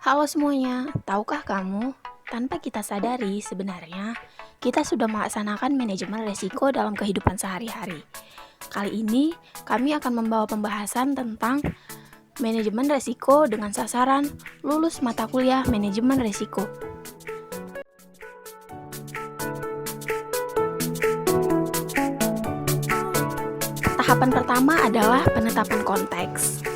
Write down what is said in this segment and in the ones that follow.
Halo semuanya, tahukah kamu? Tanpa kita sadari, sebenarnya kita sudah melaksanakan manajemen resiko dalam kehidupan sehari-hari. Kali ini, kami akan membawa pembahasan tentang manajemen resiko dengan sasaran lulus mata kuliah manajemen resiko. Tahapan pertama adalah penetapan konteks.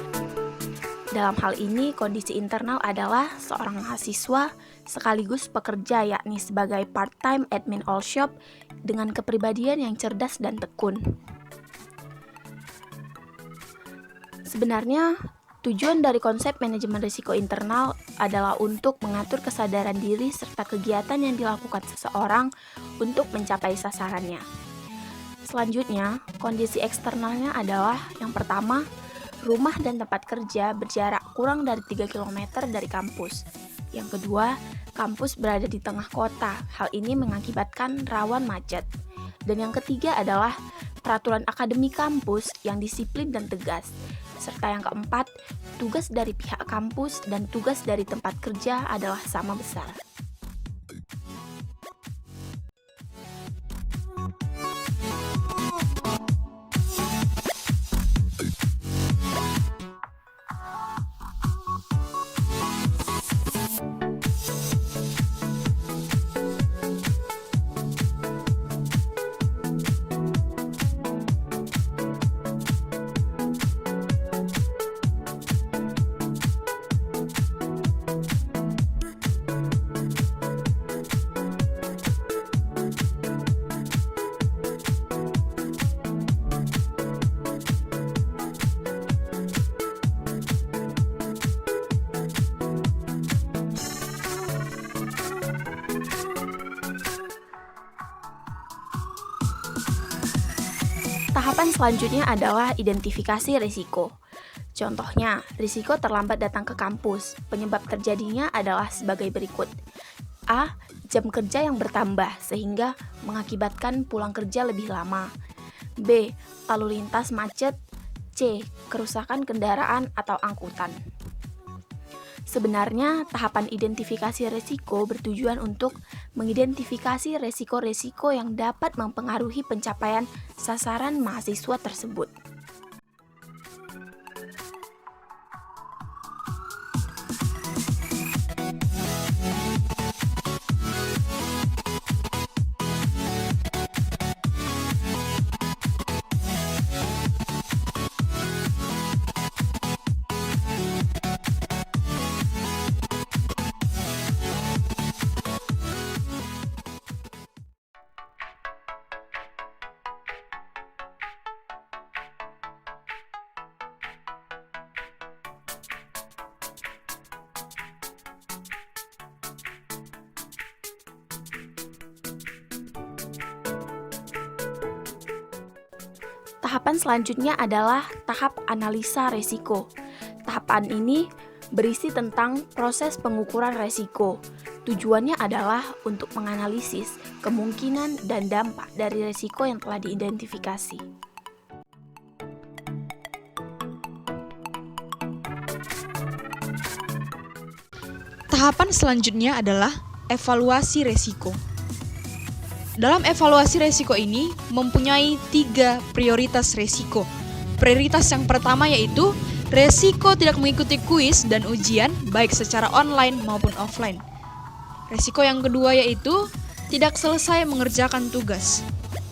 Dalam hal ini, kondisi internal adalah seorang mahasiswa sekaligus pekerja, yakni sebagai part-time admin all shop dengan kepribadian yang cerdas dan tekun. Sebenarnya, tujuan dari konsep manajemen risiko internal adalah untuk mengatur kesadaran diri serta kegiatan yang dilakukan seseorang untuk mencapai sasarannya. Selanjutnya, kondisi eksternalnya adalah yang pertama, rumah dan tempat kerja berjarak kurang dari 3 km dari kampus. Yang kedua, kampus berada di tengah kota. Hal ini mengakibatkan rawan macet. Dan yang ketiga adalah peraturan akademik kampus yang disiplin dan tegas. Serta yang keempat, tugas dari pihak kampus dan tugas dari tempat kerja adalah sama besar. Tahapan selanjutnya adalah identifikasi risiko. Contohnya, risiko terlambat datang ke kampus. Penyebab terjadinya adalah sebagai berikut. A. Jam kerja yang bertambah sehingga mengakibatkan pulang kerja lebih lama. B. Lalu lintas macet. C. Kerusakan kendaraan atau angkutan. Sebenarnya, tahapan identifikasi risiko bertujuan untuk mengidentifikasi risiko-risiko yang dapat mempengaruhi pencapaian sasaran mahasiswa tersebut. Tahapan selanjutnya adalah tahap analisa risiko. Tahapan ini berisi tentang proses pengukuran risiko. Tujuannya adalah untuk menganalisis kemungkinan dan dampak dari risiko yang telah diidentifikasi. Tahapan selanjutnya adalah evaluasi risiko. Dalam evaluasi risiko ini mempunyai 3 prioritas risiko. Prioritas yang pertama yaitu risiko tidak mengikuti kuis dan ujian baik secara online maupun offline. Risiko yang kedua yaitu tidak selesai mengerjakan tugas.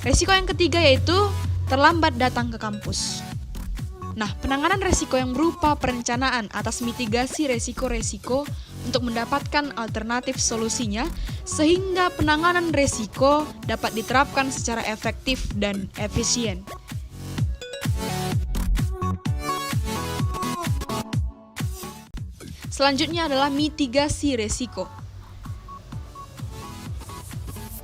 Risiko yang ketiga yaitu terlambat datang ke kampus. Nah, penanganan risiko yang berupa perencanaan atas mitigasi risiko-risiko untuk mendapatkan alternatif solusinya sehingga penanganan risiko dapat diterapkan secara efektif dan efisien. Selanjutnya adalah mitigasi risiko.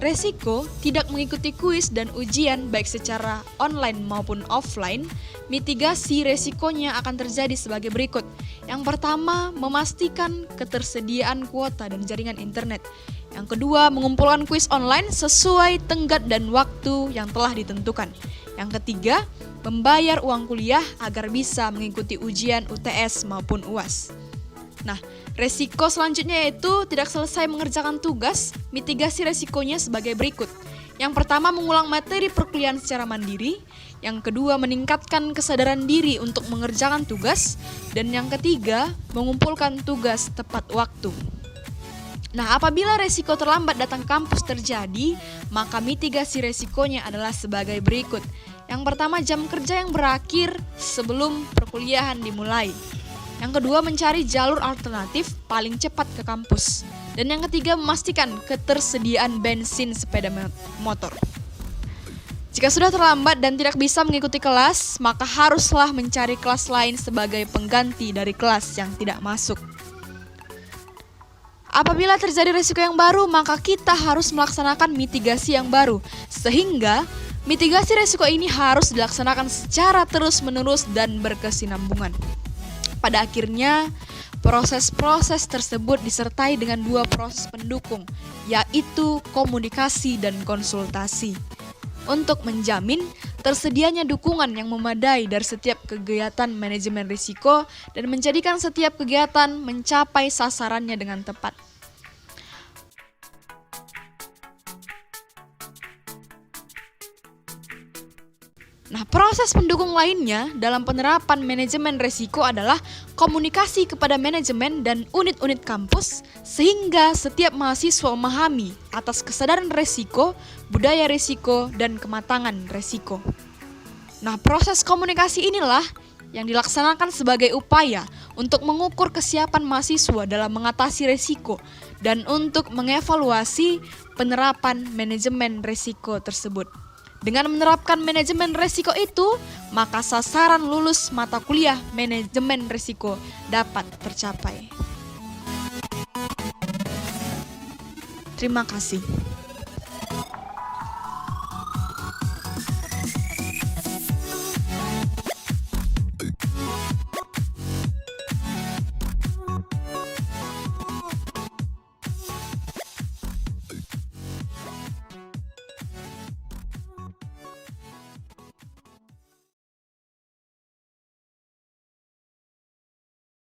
Risiko tidak mengikuti kuis dan ujian baik secara online maupun offline, mitigasi risikonya akan terjadi sebagai berikut. Yang pertama, memastikan ketersediaan kuota dan jaringan internet. Yang kedua, mengumpulkan kuis online sesuai tenggat dan waktu yang telah ditentukan. Yang ketiga, membayar uang kuliah agar bisa mengikuti ujian UTS maupun UAS. Nah, resiko selanjutnya yaitu tidak selesai mengerjakan tugas. Mitigasi resikonya sebagai berikut. Yang pertama, mengulang materi perkuliahan secara mandiri. Yang kedua, meningkatkan kesadaran diri untuk mengerjakan tugas. Dan yang ketiga, mengumpulkan tugas tepat waktu. Nah, apabila resiko terlambat datang ke kampus terjadi, maka mitigasi resikonya adalah sebagai berikut. Yang pertama, jam kerja yang berakhir sebelum perkuliahan dimulai. Yang kedua, mencari jalur alternatif paling cepat ke kampus. Dan yang ketiga, memastikan ketersediaan bensin sepeda motor. Jika sudah terlambat dan tidak bisa mengikuti kelas, maka haruslah mencari kelas lain sebagai pengganti dari kelas yang tidak masuk. Apabila terjadi risiko yang baru, maka kita harus melaksanakan mitigasi yang baru. Sehingga mitigasi risiko ini harus dilaksanakan secara terus-menerus dan berkesinambungan. Pada akhirnya, proses-proses tersebut disertai dengan dua proses pendukung, yaitu komunikasi dan konsultasi. Untuk menjamin tersedianya dukungan yang memadai dari setiap kegiatan manajemen risiko dan menjadikan setiap kegiatan mencapai sasarannya dengan tepat. Nah, proses pendukung lainnya dalam penerapan manajemen risiko adalah komunikasi kepada manajemen dan unit-unit kampus sehingga setiap mahasiswa memahami atas kesadaran risiko, budaya risiko, dan kematangan risiko. Nah, proses komunikasi inilah yang dilaksanakan sebagai upaya untuk mengukur kesiapan mahasiswa dalam mengatasi risiko dan untuk mengevaluasi penerapan manajemen risiko tersebut. Dengan menerapkan manajemen risiko itu, maka sasaran lulus mata kuliah manajemen risiko dapat tercapai. Terima kasih.